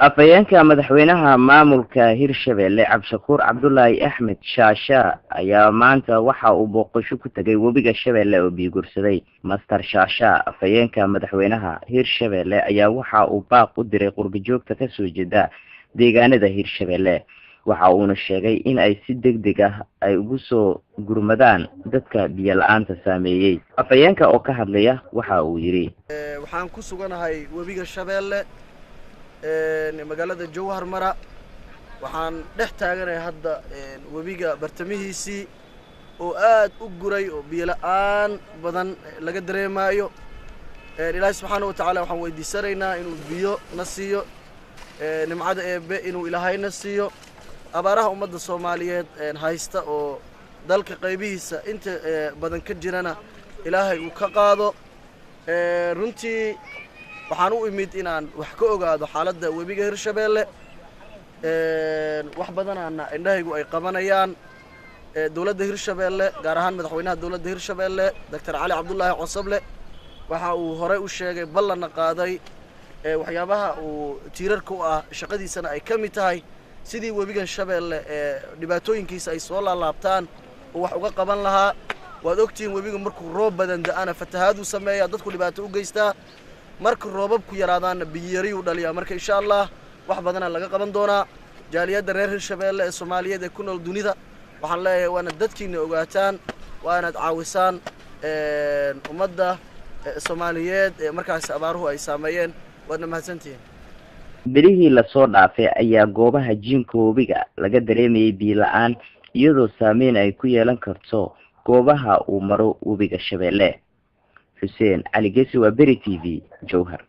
afayeenka madaxweynaha maamulka Hirshabelle Cabdishakuur Cabdullaahi Axmed Shaasha ayaa maanta waxa uu booqasho ku tagay webiga Shabeelle oo biyo-gursaday. Master Shaasha afayeenka madaxweynaha Hirshabelle ayaa waxa uu baaq u diray qurbo-joogta ka soo jeeda deegaanada Hirshabelle. waxa uuna sheegay in ay si degdeg ah ay ugu soo gurmadaan dadka biyo la'aanta saameeyay. Afayeenka oo ka hadlaya waxa uu yiri waxaan ku suganahay webiga Shabeelle magaalada Jowhar Mara waxaan dhex taaganahay hadda webiga bartamihiisii oo aad u guray oo biyo la'aan badan laga dareemayo. Ilaahay subhanahu wa ta'ala waxaan weydiisanaynaa inuu biyo na siiyo nimcada eebbe inuu Ilaahay na siiyo abaaraha ummadda Soomaaliyeed haysta oo dalka qaybihiisa inta badan ka jirana Ilaahay uu ka qaado. runtii waxaan u imid inaan wax ka ogaado xaaladda webiga Hirshabelle wax badan indhahaygu ay qabanayaan dawladda Hirshabelle gaar ahaan madaxweynaha dawladda Hirshabelle Dr. Cali Cabdullaahi Cosoble waxa uu hore u sheegay ballan qaaday waxyaabaha uu tiirarka u ah shaqadiisana ay kamid tahay sidii webiga Shabeelle dhibaatooyinkiisa ay soo laabtaan oo wax uga qaban lahaa. waad ogtiin webiga markuu roob badan da'ana fatahaadu sameeya dadku dhibaato u geystaa marka roobabku yaraadaan biyo yari u dhaliya. marka insha Allah wax badan laga qaban doonaa jaaliyada reer Hirshabelle ee Soomaaliyeed ee ku nool dunida waxaan leeyahay waana dadkiina ogaataan waana caawisaan ummadda Soomaaliyeed ee markaas abaaruhu ay saameeyeen. waadna mahadsantihiin. berihii la soo dhaafay ayaa goobaha jiinka webiga laga dareemayay biyo la'aan iyadoo saameyn ay ku yeelan karto goobaha uu maro webiga Shabeelle. Xuseen Ali Geesi waa Beri TV Jowhar.